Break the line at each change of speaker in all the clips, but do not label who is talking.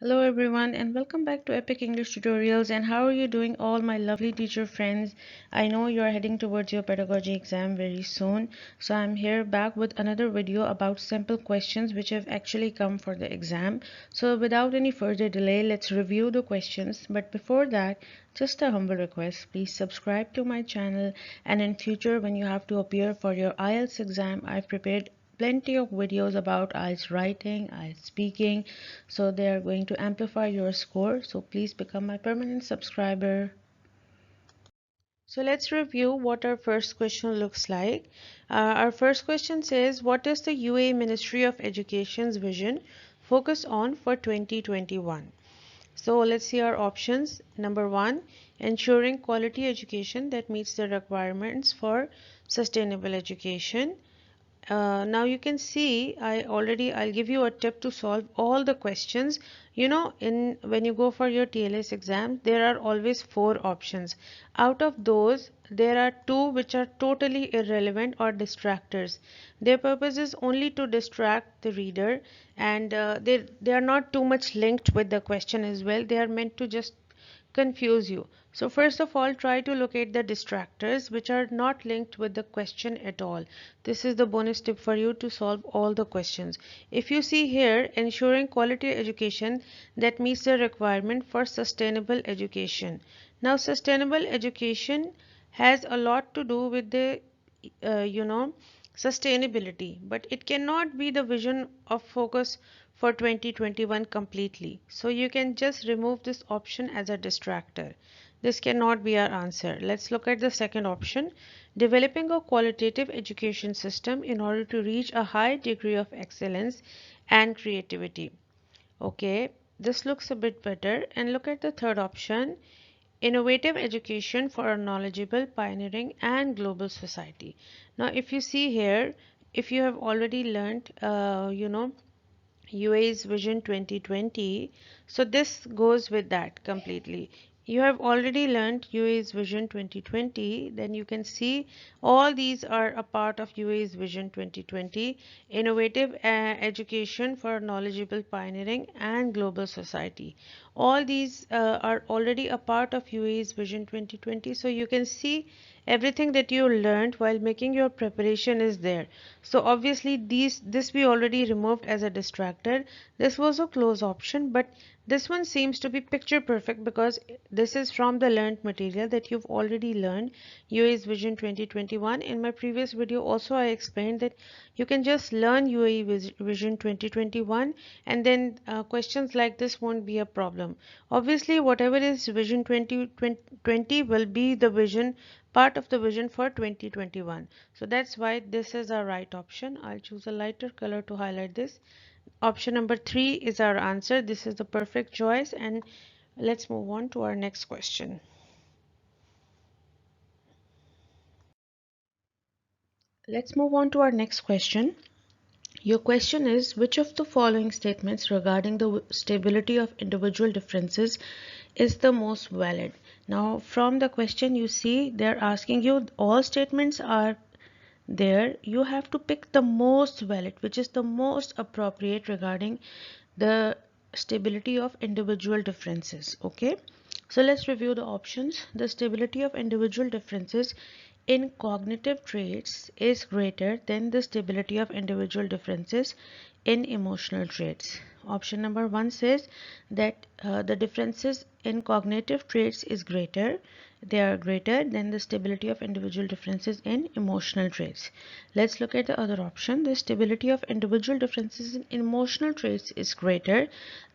Hello everyone and welcome back to Epic English Tutorials. And how are you doing, all my lovely teacher friends? I know you are heading towards your pedagogy exam very soon, so I'm here back with another video about simple questions which have actually come for the exam. So without any further delay, let's review the questions. But before that, just a humble request, please subscribe to my channel, and in future when you have to appear for your IELTS exam, I've prepared plenty of videos about IELTS writing, IELTS speaking, so they are going to amplify your score. So please become my permanent subscriber. So let's review what our first question looks like. Our first question says, what is the UAE Ministry of Education's vision focus on for 2021? So let's see our options. Number one, ensuring quality education that meets the requirements for sustainable education. Now you can see I'll give you a tip to solve all the questions. In when you go for your TLS exam, there are always four options. Out of those, there are two which are totally irrelevant or distractors. Their purpose is only to distract the reader, and they are not too much linked with the question as well. They are meant to just confuse you. So first of all, try to locate the distractors which are not linked with the question at all. This is the bonus tip for you to solve all the questions. If you see here, ensuring quality education that meets the requirement for sustainable education. Now, sustainable education has a lot to do with the uh, you know sustainability, but it cannot be the vision of focus for 2021 completely. So you can just remove this option as a distractor. This cannot be our answer. Let's look at the second option, developing a qualitative education system in order to reach a high degree of excellence and creativity. Okay, this looks a bit better. And look at the third option, innovative education for a knowledgeable, pioneering, and global society. Now, if you see here, if you have already learned, UAE's Vision 2020. So this goes with that completely. You have already learned UAE's Vision 2020. Then you can see all these are a part of UAE's Vision 2020. Innovative education for knowledgeable, pioneering, and global society. All these are already a part of UAE's Vision 2020. So you can see everything that you learned while making your preparation is there. So obviously this we already removed as a distractor. This was a close option, but this one seems to be picture perfect because this is from the learned material that you've already learned, UAE's Vision 2021. In my previous video also I explained that you can just learn UAE Vision 2021, and then questions like this won't be a problem. Obviously whatever is Vision 2020 will be the vision, part of the vision for 2021. So that's why this is our right option. I'll choose a lighter color to highlight this. Option number 3 is our answer. This is the perfect choice, and let's move on to our next question. Let's move on to our next question. Your question is, which of the following statements regarding the stability of individual differences is the most valid? Now, from the question you see, they're asking you all statements are there. You have to pick the most valid, which is the most appropriate regarding the stability of individual differences. Okay, so let's review the options. The stability of individual differences in cognitive traits is greater than the stability of individual differences in emotional traits. Option number 1 says that the differences in cognitive traits is greater. They are greater than the stability of individual differences in emotional traits. Let's look at the other option. The stability of individual differences in emotional traits is greater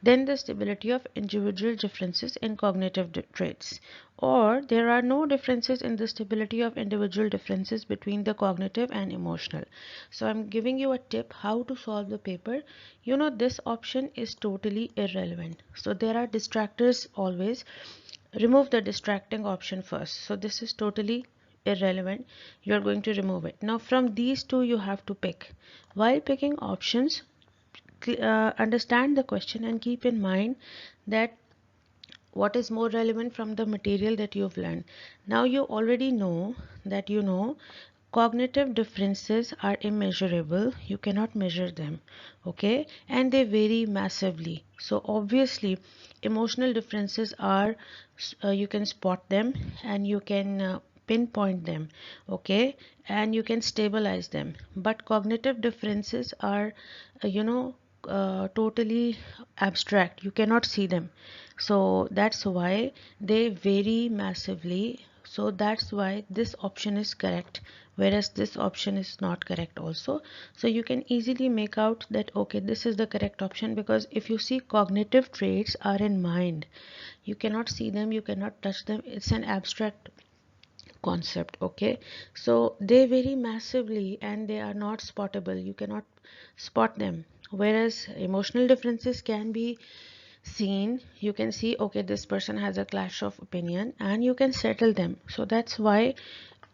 than the stability of individual differences in cognitive traits. Or there are no differences in the stability of individual differences between the cognitive and emotional. So I'm giving you a tip how to solve the paper. This option is totally irrelevant. So there are distractors always. Remove the distracting option first. So this is totally irrelevant. You are going to remove it. Now from these two you have to pick. While picking options, understand the question and keep in mind that what is more relevant from the material that you've learned. Now you already know that Cognitive differences are immeasurable, you cannot measure them, okay, and they vary massively. So obviously emotional differences are, you can spot them and you can pinpoint them, okay, and you can stabilize them. But cognitive differences are, totally abstract, you cannot see them. So that's why they vary massively. So that's why this option is correct, whereas this option is not correct also. So you can easily make out that okay, this is the correct option, because if you see, cognitive traits are in mind, you cannot see them, you cannot touch them, it's an abstract concept, okay. So they vary massively and they are not spottable, you cannot spot them, whereas emotional differences can be seen. You can see okay, this person has a clash of opinion and you can settle them. So that's why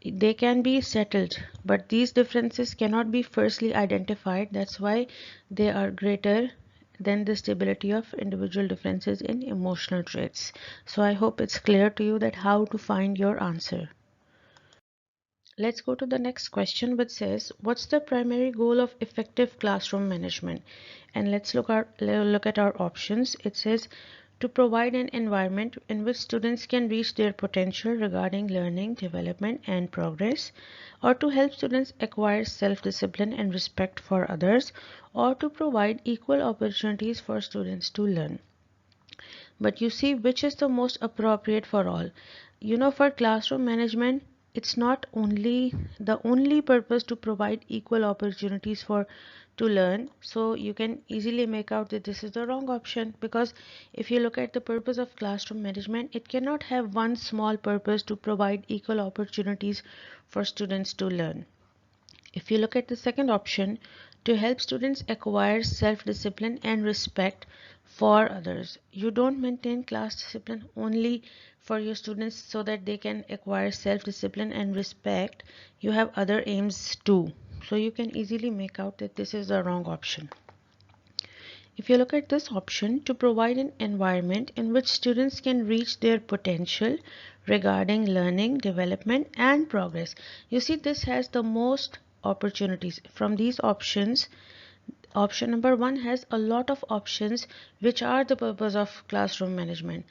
they can be settled, but these differences cannot be firstly identified. That's why they are greater than the stability of individual differences in emotional traits. So I hope it's clear to you that how to find your answer. Let's go to the next question, which says, what's the primary goal of effective classroom management? And let's look at our options. It says to provide an environment in which students can reach their potential regarding learning, development, and progress, or to help students acquire self-discipline and respect for others, or to provide equal opportunities for students to learn. But you see, which is the most appropriate for all? For classroom management, it's not only the only purpose to provide equal opportunities for to learn. So you can easily make out that this is the wrong option, because if you look at the purpose of classroom management, it cannot have one small purpose to provide equal opportunities for students to learn. If you look at the second option, to help students acquire self-discipline and respect for others. You don't maintain class discipline only for your students so that they can acquire self-discipline and respect. You have other aims too. So you can easily make out that this is the wrong option. If you look at this option, to provide an environment in which students can reach their potential regarding learning, development, and progress. You see, this has the most opportunities. From these options, option number one has a lot of options which are the purpose of classroom management.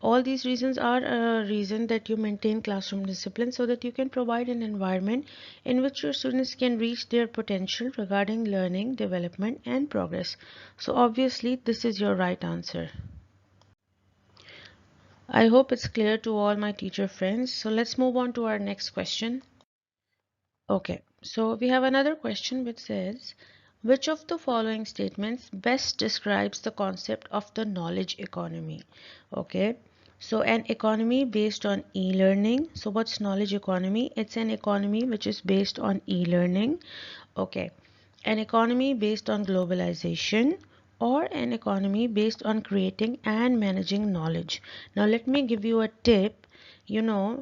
All these reasons are a reason that you maintain classroom discipline so that you can provide an environment in which your students can reach their potential regarding learning, development, and progress. So obviously this is your right answer. I hope it's clear to all my teacher friends. So let's move on to our next question. Okay, so we have another question which says, which of the following statements best describes the concept of the knowledge economy? Okay, so an economy based on e-learning. So what's knowledge economy? It's an economy which is based on e-learning. Okay, an economy based on globalization, or an economy based on creating and managing knowledge. Now let me give you a tip.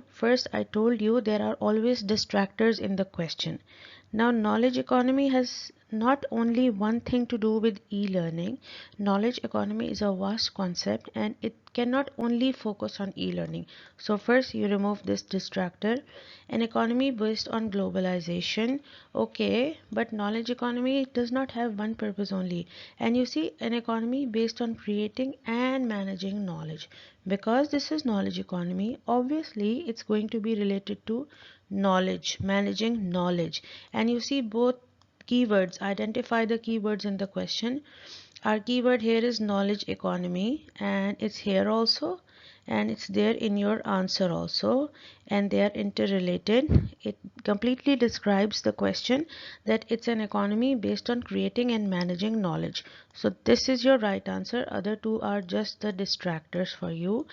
First I told you there are always distractors in the question. Now, knowledge economy has not only one thing to do with e-learning. Knowledge economy is a vast concept and it cannot only focus on e-learning. So first you remove this distractor. An economy based on globalization. Okay, but knowledge economy does not have one purpose only. And you see, an economy based on creating and managing knowledge. Because this is knowledge economy, obviously it's going to be related to knowledge, managing knowledge. And you see both keywords, identify the keywords in the question. Our keyword here is knowledge economy, and it's here also, and it's there in your answer also, and they are interrelated. It completely describes the question that it's an economy based on creating and managing knowledge. So this is your right answer. Other two are just the distractors for you.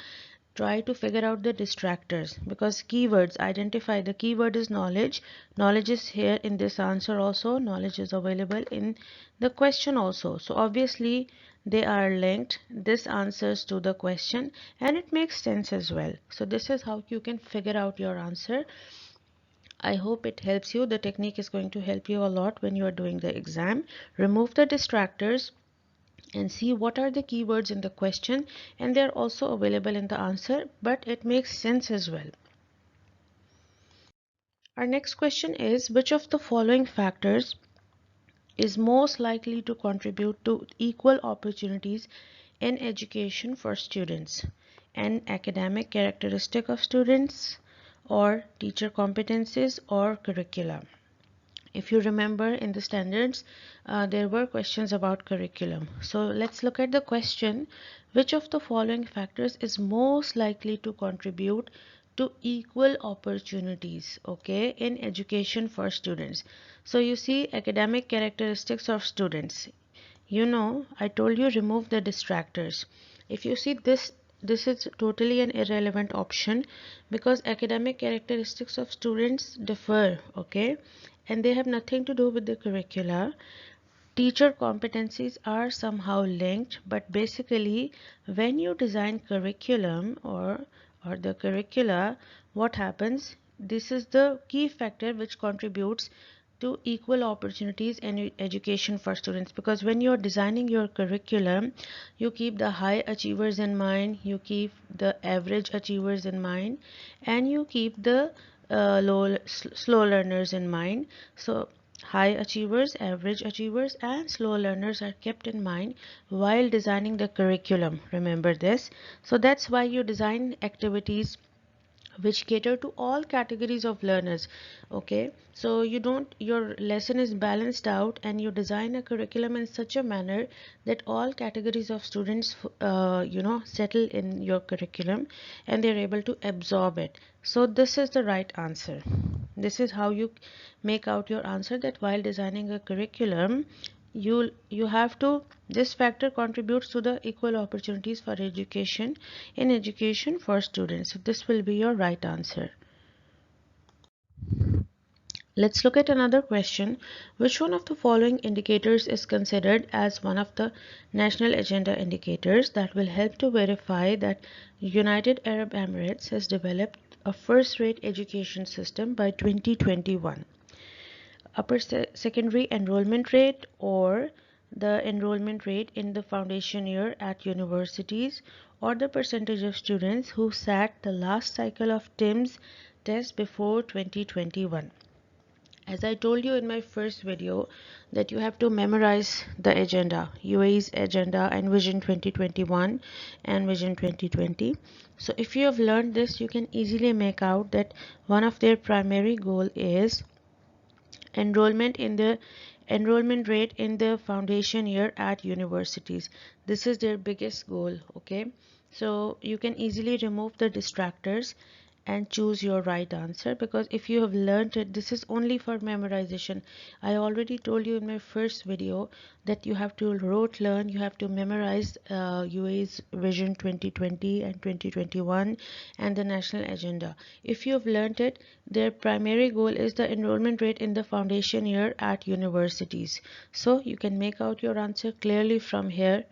Try to figure out the distractors, because keywords, identify the keyword is knowledge. Knowledge is here in this answer also, knowledge is available in the question also. So obviously they are linked. This answers to the question and it makes sense as well. So this is how you can figure out your answer. I hope it helps you. The technique is going to help you a lot when you are doing the exam. Remove the distractors and see what are the keywords in the question, and they are also available in the answer, but it makes sense as well. Our next question is, which of the following factors is most likely to contribute to equal opportunities in education for students? An academic characteristic of students, or teacher competencies, or curricula? If you remember in the standards, there were questions about curriculum. So let's look at the question. Which of the following factors is most likely to contribute to equal opportunities, okay, in education for students? So you see, academic characteristics of students. I told you remove the distractors. If you see this is totally an irrelevant option, because academic characteristics of students differ, okay, and they have nothing to do with the curricula. Teacher competencies are somehow linked, but basically when you design curriculum or the curricula, what happens? This is the key factor which contributes to equal opportunities in education for students, because when you're designing your curriculum, you keep the high achievers in mind, you keep the average achievers in mind, and you keep the slow learners in mind. So high achievers, average achievers, and slow learners are kept in mind while designing the curriculum. Remember this. So that's why you design activities which cater to all categories of learners. Okay, so your lesson is balanced out, and you design a curriculum in such a manner that all categories of students settle in your curriculum and they're able to absorb it. So this is the right answer. This is how you make out your answer, that while designing a curriculum, you have to, this factor contributes to the equal opportunities for education in education for students. So this will be your right answer. Let's look at another question. Which one of the following indicators is considered as one of the national agenda indicators that will help to verify that United Arab Emirates has developed a first-rate education system by 2021? Upper secondary enrollment rate, or the enrollment rate in the foundation year at universities, or the percentage of students who sat the last cycle of TIMSS test before 2021. As I told you in my first video, that you have to memorize the agenda, UAE's agenda and Vision 2021 and Vision 2020. So if you have learned this, you can easily make out that one of their primary goal is enrollment rate in the foundation year at universities. This is their biggest goal. Okay, so you can easily remove the distractors and choose your right answer, because if you have learned it, this is only for memorization. I already told you in my first video that you have to rote learn, you have to memorize UAE's Vision 2020 and 2021 and the national agenda. If you have learned it, their primary goal is the enrollment rate in the foundation year at universities. So you can make out your answer clearly from here.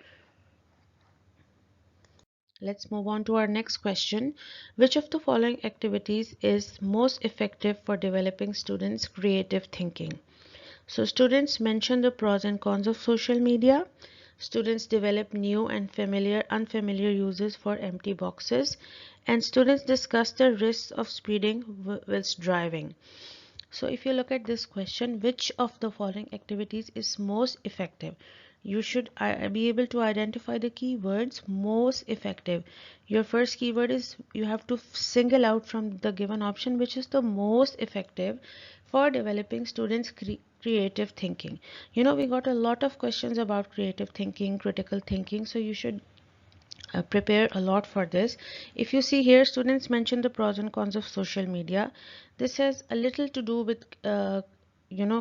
Let's move on to our next question. Which of the following activities is most effective for developing students' creative thinking? So students mention the pros and cons of social media. Students develop new and unfamiliar uses for empty boxes. And students discuss the risks of speeding whilst driving. So if you look at this question, which of the following activities is most effective? You should be able to identify the keywords most effective. Your first keyword is, you have to single out from the given option which is the most effective for developing students' creative thinking. We got a lot of questions about creative thinking, critical thinking, so you should prepare a lot for this. If you see here, students mention the pros and cons of social media. This has a little to do with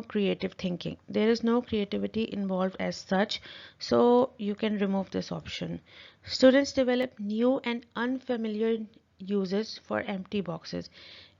creative thinking. There is no creativity involved as such, so you can remove this option. Students develop new and unfamiliar uses for empty boxes.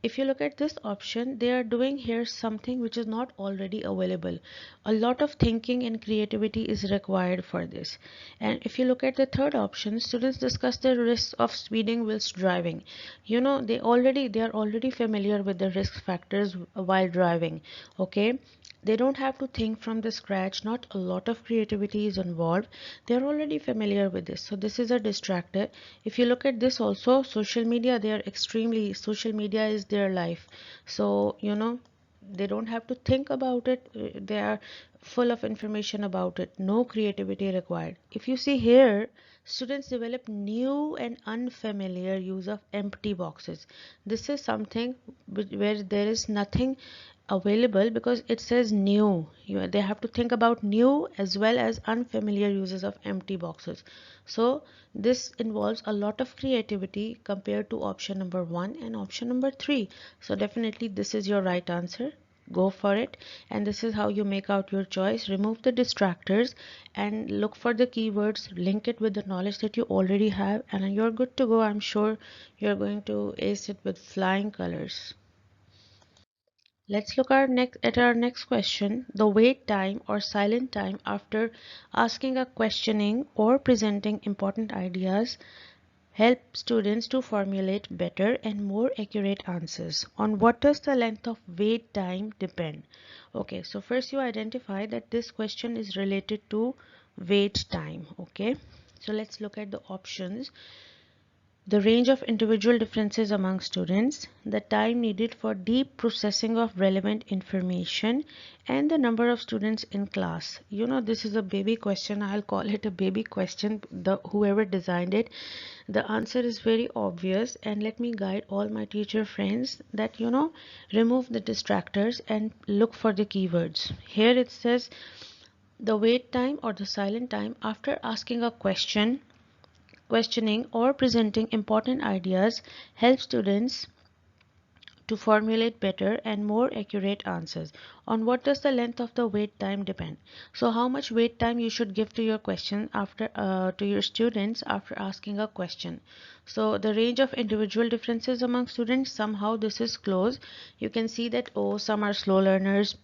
If you look at this option, they are doing here something which is not already available. A lot of thinking and creativity is required for this. And if you look at the third option, students discuss the risks of speeding whilst driving. They are already familiar with the risk factors while driving. Okay, they don't have to think from the scratch, not a lot of creativity is involved, they're already familiar with this, so this is a distractor. If you look at this also, social media is their life. So they don't have to think about it. They are full of information about it. No creativity required. If you see here, students develop new and unfamiliar use of empty boxes. This is something where there is nothing available, because it says new. They have to think about new as well as unfamiliar uses of empty boxes. So this involves a lot of creativity compared to option number 1 and option number 3. So definitely this is your right answer. Go for it. And this is how you make out your choice. Remove the distractors and look for the keywords, link it with the knowledge that you already have, and you're good to go. I'm sure you're going to ace it with flying colors. Let's look at our next question. The wait time or silent time after asking a questioning or presenting important ideas help students to formulate better and more accurate answers. On what does the length of wait time depend? Okay, so first you identify that this question is related to wait time. Okay, so let's look at the options. The range of individual differences among students, the time needed for deep processing of relevant information, and the number of students in class. This is a baby question. I'll call it a baby question. Whoever designed it, the answer is very obvious. And let me guide all my teacher friends that remove the distractors and look for the keywords. Here it says the wait time or the silent time after asking a questioning or presenting important ideas help students to formulate better and more accurate answers. On what does the length of the wait time depend? So how much wait time you should give to your question after to your students after asking a question. So the range of individual differences among students, somehow this is close. You can see that, oh, some are slow learners,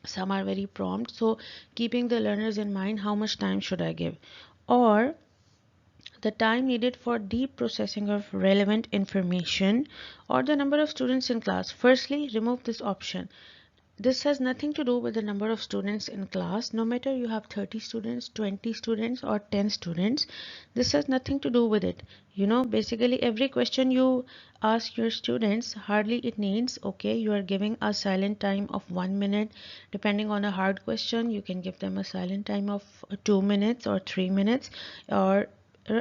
some are very prompt. So keeping the learners in mind, how much time should I give? Or the time needed for deep processing of relevant information, or the number of students in class. Firstly, remove this option. This has nothing to do with the number of students in class. No matter you have 30 students, 20 students, or 10 students, this has nothing to do with it. Basically every question you ask your students, hardly it needs, okay, you are giving a silent time of 1 minute. Depending on a hard question, you can give them a silent time of 2 minutes or 3 minutes, or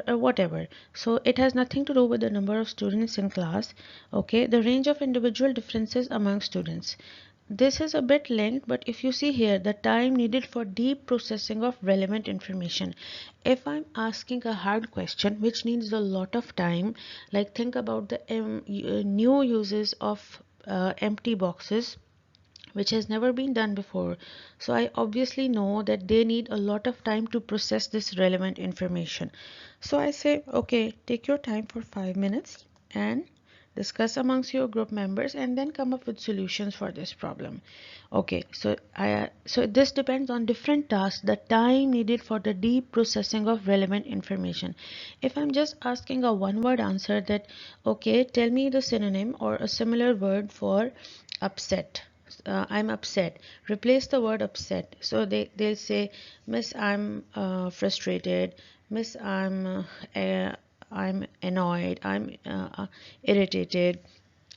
whatever. So it has nothing to do with the number of students in class. Okay, the range of individual differences among students, this is a bit length, but if you see here, the time needed for deep processing of relevant information. If I'm asking a hard question which needs a lot of time, like think about the new uses of empty boxes, which has never been done before. So I obviously know that they need a lot of time to process this relevant information. So I say, okay, take your time for 5 minutes and discuss amongst your group members and then come up with solutions for this problem. Okay, so this depends on different tasks, the time needed for the deep processing of relevant information. If I'm just asking a one word answer that, okay, tell me the synonym or a similar word for upset. I'm upset. Replace the word upset. So they'll say, Miss, I'm frustrated. Miss, I'm annoyed. I'm irritated.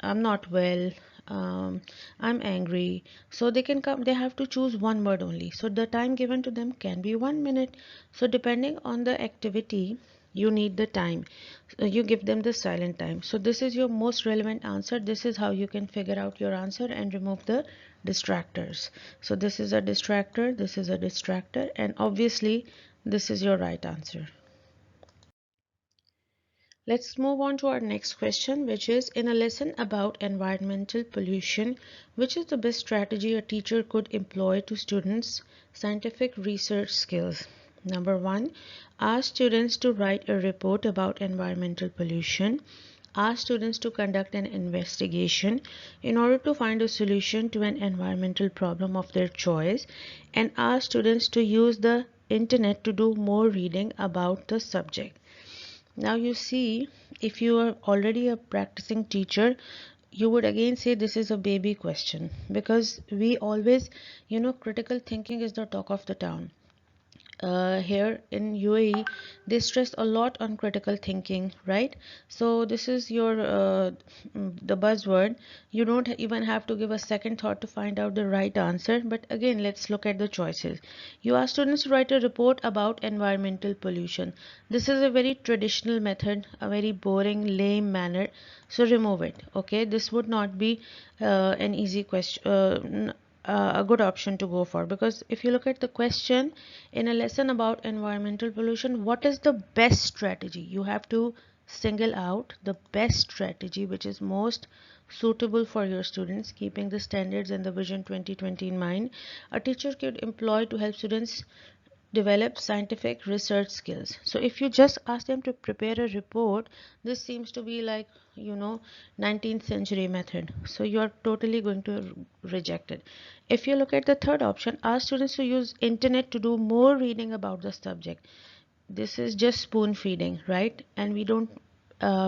I'm not well. I'm angry. So they can come. They have to choose one word only. So the time given to them can be 1 minute. So depending on the activity, you need the time. You give them the silent time. So this is your most relevant answer. This is how you can figure out your answer and remove the distractors. So this is a distractor, this is a distractor, and obviously this is your right answer. Let's move on to our next question, which is, in a lesson about environmental pollution, which is the best strategy a teacher could employ to students' scientific research skills? Number one, ask students to write a report about environmental pollution. Ask students to conduct an investigation in order to find a solution to an environmental problem of their choice. And ask students to use the internet to do more reading about the subject. Now you see, if you are already a practicing teacher, you would again say this is a baby question, because we always, critical thinking is the talk of the town. here in UAE, they stress a lot on critical thinking, right? So this is your the buzzword. You don't even have to give a second thought to find out the right answer. But again, let's look at the choices. You ask students to write a report about environmental pollution. This is a very traditional method, a very boring, lame manner. So remove it. Okay, this would not be an easy question. A good option to go for, because if you look at the question in a lesson about environmental pollution, what is the best strategy? You have to single out the best strategy which is most suitable for your students, keeping the standards and the vision 2020 in mind. A teacher could employ to help students develop scientific research skills. So if you just ask them to prepare a report, this seems to be like, 19th century method. So you're totally going to reject it. If you look at the third option, ask students to use internet to do more reading about the subject. This is just spoon feeding, right? And we don't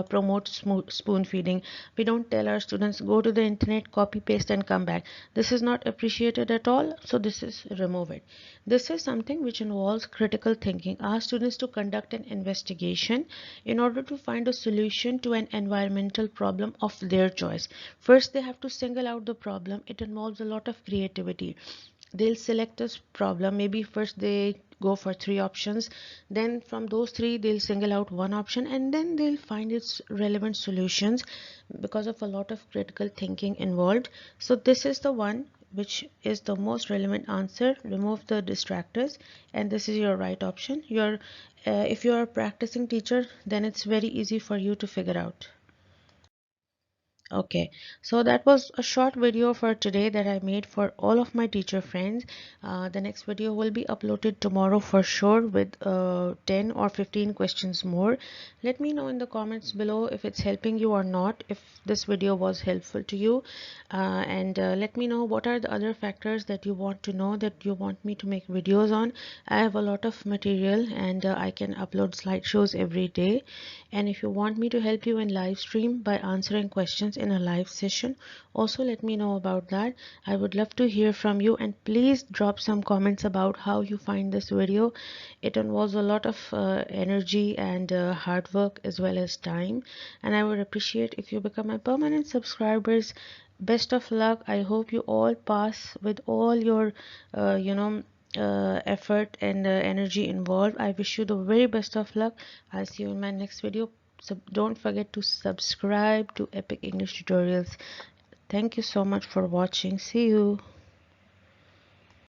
promote spoon feeding. We don't tell our students go to the internet, copy paste and come back. This is not appreciated at all, so this is remove it. This is something which involves critical thinking. Ask students to conduct an investigation in order to find a solution to an environmental problem of their choice. First they have to single out the problem. It involves a lot of creativity. They'll select this problem. Maybe first they go for three options, then from those three they'll single out one option, and then they'll find its relevant solutions because of a lot of critical thinking involved. So this is the one which is the most relevant answer. Remove the distractors, and this is your right option. If you're a practicing teacher, then it's very easy for you to figure out. Okay, so that was a short video for today that I made for all of my teacher friends. The next video will be uploaded tomorrow for sure with 10 or 15 questions more. Let me know in the comments below if it's helping you or not, if this video was helpful to you. And let me know what are the other factors that you want to know, that you want me to make videos on. I have a lot of material, and I can upload slideshows every day. And if you want me to help you in live stream by answering questions in a live session, also let me know about that. I would love to hear from you, and please drop some comments about how you find this video. It involves a lot of energy and hard work as well as time, and I would appreciate if you become my permanent subscribers. Best of luck. I hope you all pass with all your effort and energy involved. I wish you the very best of luck. I'll see you in my next video. So don't forget to subscribe to Epic English Tutorials. Thank you so much for watching. See you.